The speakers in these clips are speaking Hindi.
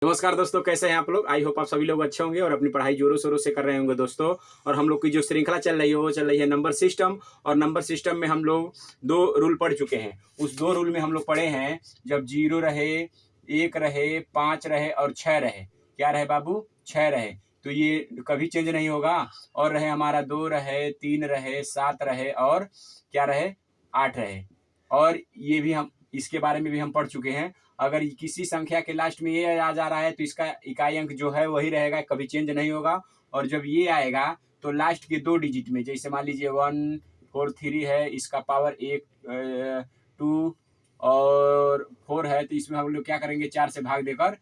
नमस्कार दोस्तों, कैसे हैं आप लोग। आई होप आप सभी लोग अच्छे होंगे और अपनी पढ़ाई जोरों शोरों से कर रहे होंगे दोस्तों। और हम लोग की जो श्रृंखला चल रही है वो चल रही है नंबर सिस्टम। और नंबर सिस्टम में हम लोग 2 रूल पढ़ चुके हैं। उस 2 रूल में हम लोग पढ़े हैं जब 0 रहे, 1 रहे, 5 रहे और 6 रहे। क्या रहे बाबू? 6 रहे। तो ये कभी चेंज नहीं होगा। और रहे हमारा 2 रहे, 3 रहे, 7 रहे और क्या रहे? 8 रहे। और ये भी हम इसके बारे में भी हम पढ़ चुके हैं। अगर किसी संख्या के लास्ट में ये आ जा रहा है तो इसका इकाई अंक जो है वही रहेगा, कभी चेंज नहीं होगा। और जब ये आएगा तो लास्ट के 2 डिजिट में, जैसे मान लीजिए 1 4 3 है, इसका पावर 1 2 और 4 है, तो इसमें हम लोग क्या करेंगे? 4 से भाग देकर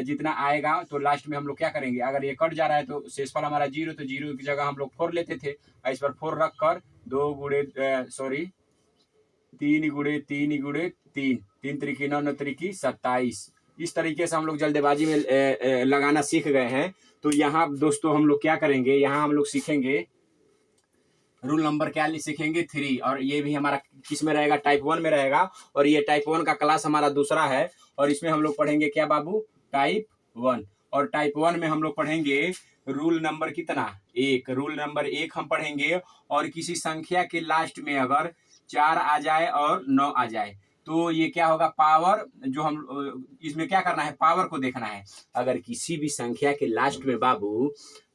जितना आएगा तो लास्ट में हम लोग क्या करेंगे? अगर ये कट जा रहा है तो शेषफल हमारा 0, तो 0 की जगह हम लोग 4 लेते थे। इस पर 4 रख कर 2 गुणे 3 गुणे 3 गुणे 3, 3 त्रिकी 9, 9 त्रिकी 27। इस तरीके से हम लोग जल्दबाजी में लगाना सीख गए हैं। तो यहाँ दोस्तों हम लोग क्या करेंगे? यहाँ हम लोग सीखेंगे रूल नंबर क्या सीखेंगे? 3। और ये भी हमारा किस में रहेगा? टाइप 1 में रहेगा। और ये टाइप 1 का क्लास हमारा दूसरा है। और इसमें हम लोग पढ़ेंगे क्या बाबू? टाइप 1। और टाइप 1 में हम लोग पढ़ेंगे रूल नंबर कितना? 1। रूल नंबर 1 हम पढ़ेंगे। और किसी संख्या के लास्ट में अगर 4 आ जाए और 9 आ जाए तो ये क्या होगा? पावर जो हम इसमें क्या करना है? पावर को देखना है। अगर किसी भी संख्या के लास्ट में बाबू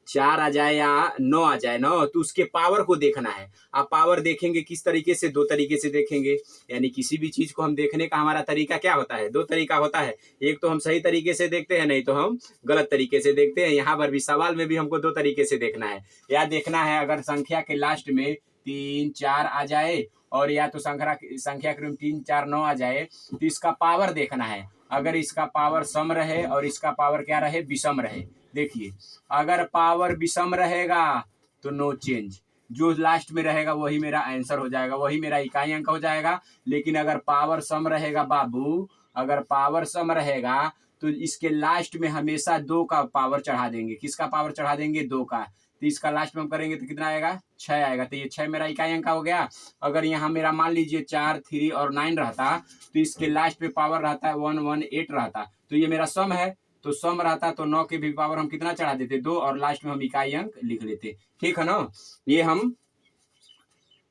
4 आ जाए या 9 आ जाए ना, तो उसके पावर को देखना है। आप पावर देखेंगे किस तरीके से? 2 तरीके से देखेंगे। यानी किसी भी चीज को हम देखने का हमारा तरीका क्या होता है? 2 तरीका होता है। एक तो हम सही तरीके से देखते हैं, नहीं तो हम गलत तरीके से देखते हैं। यहाँ पर भी सवाल में भी हमको 2 तरीके से देखना है। या देखना है अगर संख्या के लास्ट में 3 4 आ जाए, और या तो संख्या क्रम 3 4 9 आ जाए, तो इसका पावर देखना है। अगर इसका पावर सम रहे और इसका पावर क्या रहे? विषम रहे। देखिए, अगर पावर विषम रहेगा तो नो चेंज, जो लास्ट में रहेगा वही मेरा आंसर हो जाएगा, वही मेरा इकाई अंक हो जाएगा। लेकिन अगर पावर सम रहेगा बाबू, अगर पावर सम रहेगा तो इसके लास्ट में हमेशा 2 का पावर चढ़ा देंगे। किसका पावर चढ़ा देंगे? 2 का। तो इसका लास्ट में हम करेंगे तो कितना आएगा? 6 आएगा। तो ये 6 मेरा इकाई अंक हो गया। अगर यहाँ मेरा मान लीजिए 4 3 और 9 रहता तो इसके लास्ट पे पावर रहता है 1 1 8 रहता, तो ये मेरा सम है। तो सम रहता तो 9 के भी पावर हम कितना चढ़ा देते? 2, और लास्ट में हम इकाई अंक लिख लेते। ठीक है ना?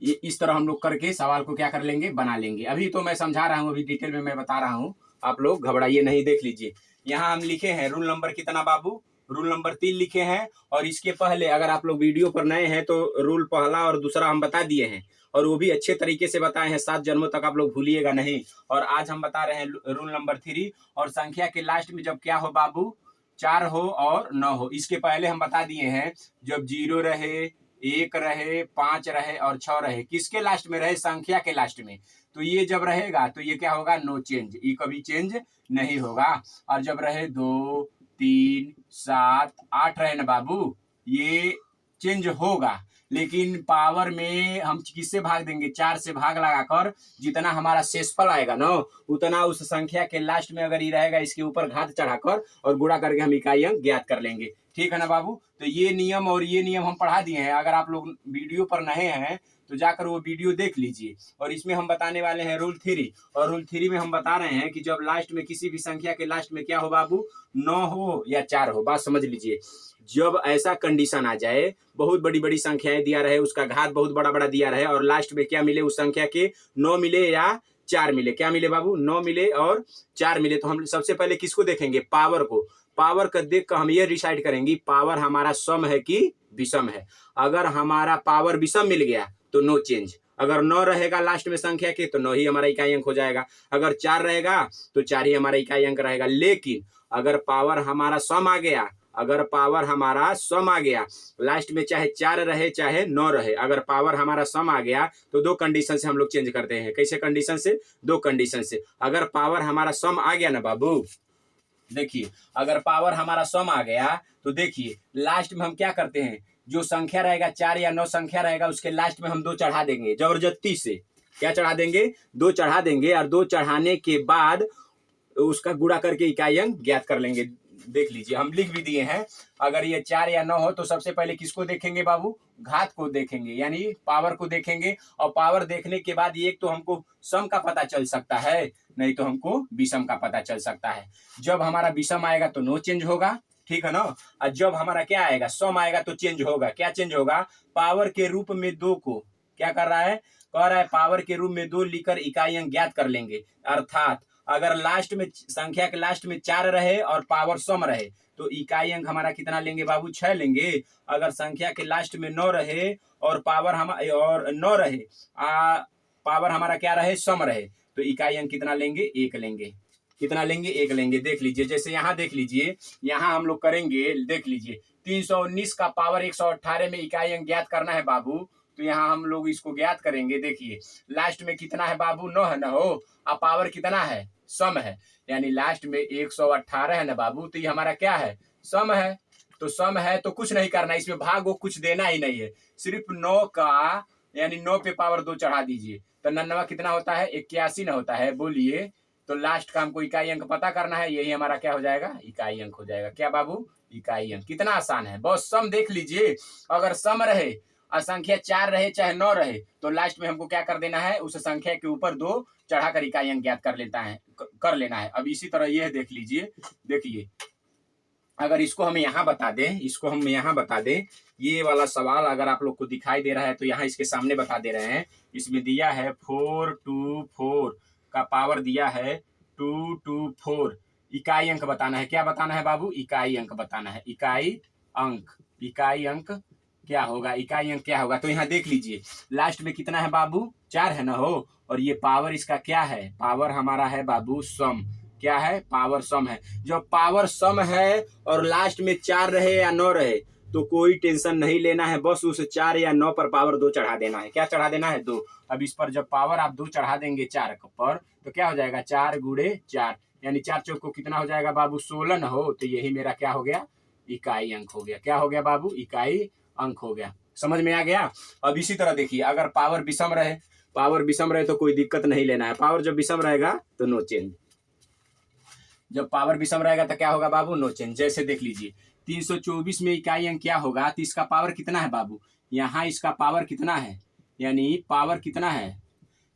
ये इस तरह हम लोग करके सवाल को क्या कर लेंगे? बना लेंगे। अभी तो मैं समझा रहा हूँ, अभी डिटेल में मैं बता रहा हूँ, आप लोग घबराइए नहीं। देख लीजिए, यहाँ हम लिखे हैं रूल नंबर कितना बाबू? रूल नंबर 3 लिखे हैं। और इसके पहले अगर आप लोग वीडियो पर नए हैं तो रूल पहला और दूसरा हम बता दिए हैं, और वो भी अच्छे तरीके से बताए हैं। 7 जन्मों तक आप लोग भूलिएगा नहीं। और आज हम बता रहे हैं रूल नंबर 3। और संख्या के लास्ट में जब क्या हो बाबू? 4 हो और 9 हो। इसके पहले हम बता दिए हैं जब 0 रहे, 1 रहे, 5 रहे और 6 रहे, किसके लास्ट में रहे? संख्या के लास्ट में। तो ये जब रहेगा तो ये क्या होगा? नो चेंज, ये कभी चेंज नहीं होगा। और जब रहे 2 3 7 8 रहे ना बाबू, ये चेंज होगा। लेकिन पावर में हम किससे भाग देंगे? 4 से भाग लगाकर जितना हमारा शेषफल आएगा ना, उतना उस संख्या के लास्ट में अगर ये रहेगा, इसके ऊपर घात चढ़ाकर और गुणा करके हम इकाई अंक ज्ञात कर लेंगे। ठीक है ना बाबू? तो ये नियम और ये नियम हम पढ़ा दिए हैं। अगर आप लोग वीडियो पर नए हैं तो जाकर वो वीडियो देख लीजिए। और इसमें हम बताने वाले हैं रूल 3। और रूल 3 में हम बता रहे हैं कि जब लास्ट में किसी भी संख्या के लास्ट में क्या हो बाबू? 9 हो या 4 हो। बात समझ लीजिए, जब ऐसा कंडीशन आ जाए, बहुत बड़ी बड़ी संख्याएं दिया रहे, उसका घात बहुत बड़ा बड़ा दिया रहे, और लास्ट में क्या मिले? उस संख्या के 9 मिले या 4 मिले। क्या मिले बाबू? 9 मिले और 4 मिले। तो हम सबसे पहले किसको देखेंगे? पावर को। पावर का देख कर हम ये डिसाइड करेंगे पावर हमारा सम है कि विषम है। अगर हमारा पावर विषम मिल गया तो नो चेंज। अगर 9 रहेगा लास्ट में संख्या के तो 9 ही हमारा इकाई अंक हो जाएगा। अगर 4 रहेगा तो 4 ही हमारा इकाई अंक रहेगा। लेकिन अगर पावर हमारा सम आ गया, अगर पावर हमारा सम आ गया, लास्ट में चाहे 4 रहे चाहे 9 रहे, अगर पावर हमारा सम आ गया तो 2 कंडीशन से हम लोग चेंज करते हैं। कैसे कंडीशन से? 2 कंडीशन से। अगर पावर हमारा सम आ गया ना बाबू, देखिए, अगर पावर हमारा सम आ गया तो देखिए लास्ट में हम क्या करते हैं? जो संख्या रहेगा 4 या 9 संख्या रहेगा, उसके लास्ट में हम 2 चढ़ा देंगे जबरदस्ती से। क्या चढ़ा देंगे? 2 चढ़ा देंगे। और 2 चढ़ाने के बाद उसका गुणा करके इकाई अंक ज्ञात कर लेंगे। देख लीजिए हम लिख भी दिए हैं। अगर ये 4 या 9 हो तो सबसे पहले किसको देखेंगे बाबू, घात को देखेंगे, यानी पावर को देखेंगे। और पावर देखने के बाद एक तो हमको सम का पता चल सकता है, नहीं तो हमको विषम का पता चल सकता है। जब हमारा विषम आएगा तो नो चेंज होगा, ठीक है ना। और जब हमारा क्या आएगा, सम आएगा तो चेंज होगा। क्या चेंज होगा, पावर के रूप में 2 को क्या कर रहा है, कह रहा है पावर के रूप में 2 लिखकर इकाई अंक ज्ञात कर लेंगे। अर्थात अगर लास्ट में संख्या के लास्ट में 4 रहे और पावर सम रहे तो इकाई अंक हमारा कितना लेंगे बाबू, 6 लेंगे। अगर संख्या के लास्ट में 9 रहे और पावर हम और 9 रहे पावर हमारा क्या रहे, सम रहे, तो इकाई अंक कितना लेंगे, 1 लेंगे। कितना लेंगे, 1 लेंगे। देख लीजिए, जैसे यहाँ देख लीजिए, यहाँ हम लोग करेंगे, देख लीजिए 319 का पावर 118 में इकाई अंक ज्ञात करना है बाबू। तो यहाँ हम लोग इसको ज्ञात करेंगे। देखिए लास्ट में कितना है बाबू, 9 है ना हो, और पावर कितना है, सम है, यानी लास्ट में 118 है ना बाबू, तो ये हमारा क्या है, सम है। तो सम है तो कुछ नहीं करना, इसमें भाग वो कुछ देना ही नहीं है, सिर्फ 9 का यानी 9 पे पावर 2 चढ़ा दीजिए। तो 99 कितना होता है, 81 ना होता है, बोलिए। तो लास्ट का हमको इकाई अंक पता करना है, यही हमारा क्या हो जाएगा, इकाई अंक हो जाएगा। क्या बाबू, इकाई अंक। कितना आसान है, बस सम देख लीजिए। अगर सम रहे और संख्या 4 रहे चाहे 9 रहे तो लास्ट में हमको क्या कर देना है, उस संख्या के ऊपर 2 चढ़ाकर इकाई अंक ज्ञात कर लेना है। अब इसी तरह यह देख लीजिए, देखिए अगर इसको हम यहाँ बता दें, इसको हम यहाँ बता दें, ये वाला सवाल अगर आप लोग को दिखाई दे रहा है तो यहाँ इसके सामने बता दे रहे हैं। इसमें दिया है 424 का पावर दिया है 224, इकाई अंक बताना है। क्या बताना है बाबू, इकाई अंक बताना है। इकाई अंक, इकाई अंक क्या होगा, इकाई अंक क्या होगा। तो यहाँ देख लीजिए लास्ट में कितना है बाबू, 4 है ना हो, और ये पावर इसका क्या है, पावर हमारा है बाबू सम। क्या है, पावर सम है। जब पावर सम है और लास्ट में 4 रहे या 9 रहे तो कोई टेंशन नहीं लेना है, बस उस 4 या 9 पर पावर 2 चढ़ा देना है। क्या चढ़ा देना है, 2। अब इस पर जब पावर आप 2 चढ़ा देंगे 4 पर तो क्या हो जाएगा, 4 गुणे 4, यानी 4 चौक को कितना हो जाएगा बाबू, 16 न हो, तो यही मेरा क्या हो गया, इकाई अंक हो गया। क्या हो गया बाबू, इकाई अंक हो गया। समझ में आ गया। अब इसी तरह देखिए अगर पावर विषम रहे, पावर विषम रहे तो कोई दिक्कत नहीं लेना है। पावर जब विषम रहेगा तो नो चेंज। जब पावर विषम रहेगा तो क्या होगा बाबू, नो चेंज। जैसे देख लीजिए 324 में इकाई अंक क्या होगा, तो इसका पावर कितना है बाबू, यहाँ इसका पावर कितना है, यानी पावर कितना है,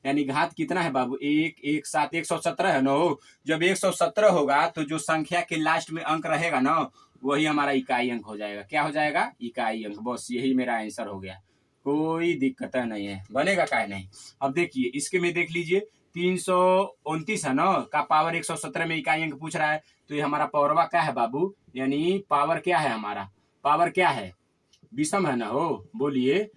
यानी घात कितना है बाबू, 117 117 है ना। जब 117 होगा तो जो संख्या के लास्ट में अंक रहेगा ना वही हमारा इकाई अंक हो जाएगा। क्या हो जाएगा, इकाई अंक। बस यही मेरा आंसर हो गया, कोई दिक्कत नहीं है, बनेगा क्या नहीं। अब देखिए इसके में देख लीजिए 329 है ना का पावर 117 में इकाई अंक पूछ रहा है, तो ये हमारा पावरवा क्या है बाबू, यानी पावर क्या है, हमारा पावर क्या है, विषम है ना हो, बोलिए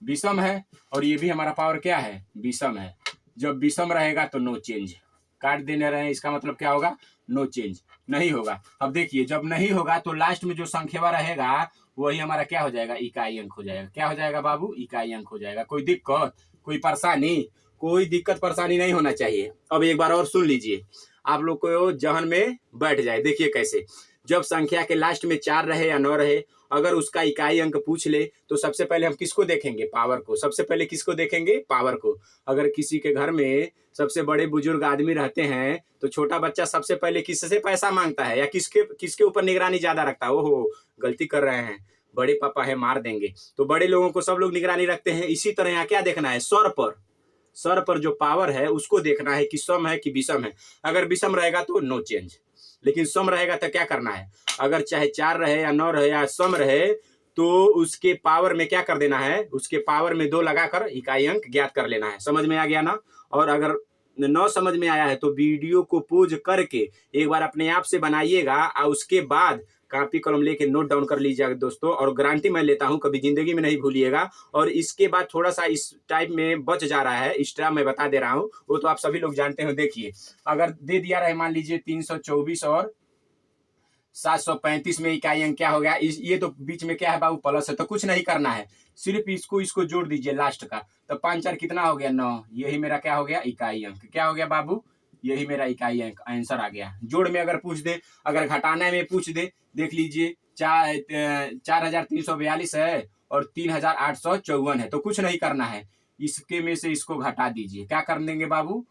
विषम है। और ये भी हमारा पावर क्या है, विषम है। जब विषम रहेगा तो नो चेंज, काट देने रहे हैं, इसका मतलब क्या होगा, नो चेंज, नहीं होगा। अब देखिए जब नहीं होगा तो लास्ट में जो संख्या रहेगा वही हमारा क्या हो जाएगा, इकाई अंक हो जाएगा। क्या हो जाएगा बाबू, इकाई अंक हो जाएगा। कोई दिक्कत, कोई परेशानी, कोई दिक्कत परेशानी नहीं होना चाहिए। अब एक बार और सुन लीजिए, आप लोग को जहन में बैठ जाए। देखिए कैसे, जब संख्या के लास्ट में 4 रहे या 9 रहे, अगर उसका इकाई अंक पूछ ले तो सबसे पहले हम किसको देखेंगे, पावर को। सबसे पहले किसको देखेंगे, पावर को। अगर किसी के घर में सबसे बड़े बुजुर्ग आदमी रहते हैं तो छोटा बच्चा सबसे पहले किससे पैसा मांगता है या किसके ऊपर निगरानी ज्यादा रखता है, ओहो गलती कर रहे हैं, बड़े पापा है मार देंगे, तो बड़े लोगों को सब लोग निगरानी रखते हैं। इसी तरह यहाँ क्या देखना है, सर पर जो पावर है उसको देखना है कि सम है कि विषम है। अगर विषम रहेगा तो नो चेंज, लेकिन सम रहेगा तो क्या करना है, अगर चाहे 4 रहे या 9 रहे या सम रहे तो उसके पावर में क्या कर देना है, उसके पावर में 2 लगाकर इकाई अंक ज्ञात कर लेना है। समझ में आ गया ना। और अगर न समझ में आया है तो वीडियो को पॉज करके एक बार अपने आप से बनाइएगा और उसके बाद कॉपी कलम लेके नोट डाउन कर लीजिएगा दोस्तों। और गारंटी मैं लेता हूं कभी जिंदगी में नहीं भूलिएगा। और इसके बाद थोड़ा सा इस टाइप में बच जा रहा है, एक्स्ट्रा मैं बता दे रहा हूं, वो तो आप सभी लोग जानते हो। देखिए अगर दे दिया रहे मान लीजिए 324 और 735 में इकाई अंक क्या हो गया, ये तो बीच में क्या है बाबू, प्लस है, तो कुछ नहीं करना है, सिर्फ इसको जोड़ दीजिए लास्ट का, तो 5 4 कितना हो गया, 9, यही मेरा क्या हो गया, इकाई अंक। क्या हो गया बाबू, यही मेरा इकाई अंक आंसर आ गया। जोड़ में अगर पूछ दे, अगर घटाने में पूछ दे, देख लीजिए 4342 है और 3854 है, तो कुछ नहीं करना है, इसके में से इसको घटा दीजिए। क्या कर देंगे बाबू,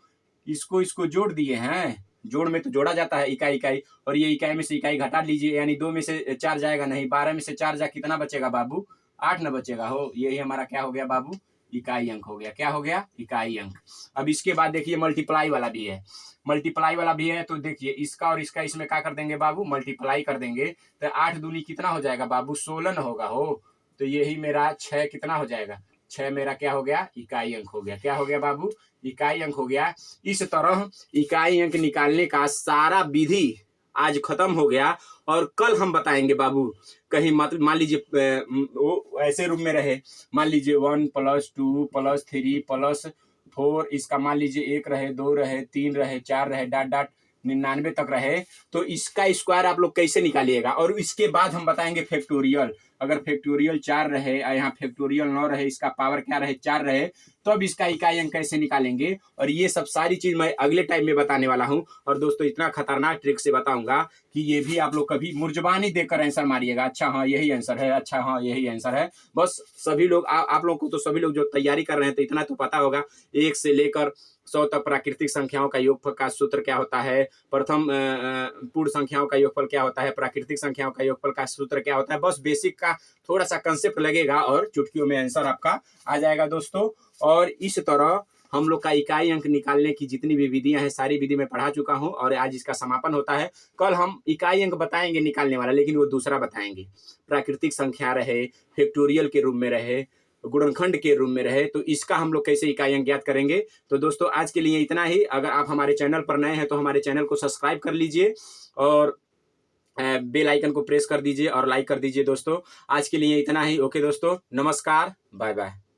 इसको जोड़ दिए हैं जोड़ में तो जोड़ा जाता है इकाई इकाई, और ये इकाई में से इकाई घटा लीजिए, यानी 2 में से 4 जाएगा नहीं, 12 में से 4 जा कितना बचेगा बाबू, 8 न बचेगा हो। यही हमारा क्या हो गया बाबू, इकाई अंक हो गया। क्या हो गया, इकाई अंक। अब इसके बाद देखिए मल्टीप्लाई वाला भी है, मल्टीप्लाई वाला भी है, तो देखिए इसका और इसका इसमें क्या कर देंगे बाबू, मल्टीप्लाई कर देंगे, तो 8 दूनी कितना हो जाएगा बाबू, 16 न होगा हो। तो यही मेरा 6 कितना हो जाएगा, 6 मेरा क्या हो गया, इकाई अंक हो गया। क्या हो गया बाबू, इकाई अंक हो गया। इस तरह इकाई अंक निकालने का सारा विधि आज खत्म हो गया, और कल हम बताएंगे बाबू। कहीं मतलब मान लीजिए वो ऐसे रूप में रहे, मान लीजिए 1 + 2 + 3 + 4, इसका मान लीजिए 1 रहे, 2 रहे, 3 रहे, 4 रहे, डॉट डॉट 99 तक रहे, तो इसका स्क्वायर आप लोग कैसे निकालिएगा। और इसके बाद हम बताएंगे फैक्टोरियल। अगर फैक्टोरियल 4 रहे और यहाँ फैक्टोरियल 9 रहे, इसका पावर क्या रहे, 4 रहे, तो अब इसका इकाई अंक कैसे निकालेंगे, और ये सब सारी चीज मैं अगले टाइम में बताने वाला हूँ। और दोस्तों इतना खतरनाक ट्रिक से बताऊंगा कि ये भी आप लोग कभी मुर्जबानी देकर आंसर मारिएगा, अच्छा हाँ यही आंसर है, अच्छा हाँ यही आंसर है। बस सभी लोग आप लोग को तो सभी लोग जो तैयारी कर रहे हैं तो इतना तो पता होगा, 1 से लेकर 100 तक प्राकृतिक संख्याओं का योगफल का सूत्र क्या होता है, प्रथम पूर्ण संख्याओं का योगफल क्या होता है, प्राकृतिक संख्याओं का योगफल का सूत्र क्या होता है। बस बेसिक का थोड़ा सा कंसेप्ट लगेगा और चुटकियों में आंसर आपका आ जाएगा दोस्तों। और इस तरह हम लोग का इकाई अंक निकालने की जितनी भी विधियां हैं, सारी विधि मैं पढ़ा चुका हूं, और आज इसका समापन होता है। कल हम इकाई अंक बताएंगे निकालने वाला, लेकिन वो दूसरा बताएंगे, प्राकृतिक संख्या रहे, फैक्टोरियल के रूप में रहे, गुणनखंड के रूप में रहे, तो इसका हम लोग कैसे इकाई अंक ज्ञात करेंगे। तो दोस्तों आज के लिए इतना ही। अगर आप हमारे चैनल पर नए हैं तो हमारे चैनल को सब्सक्राइब कर लीजिए, और बेल आइकन को प्रेस कर दीजिए, और लाइक कर दीजिए दोस्तों। आज के लिए इतना ही। ओके दोस्तों, नमस्कार, बाय बाय।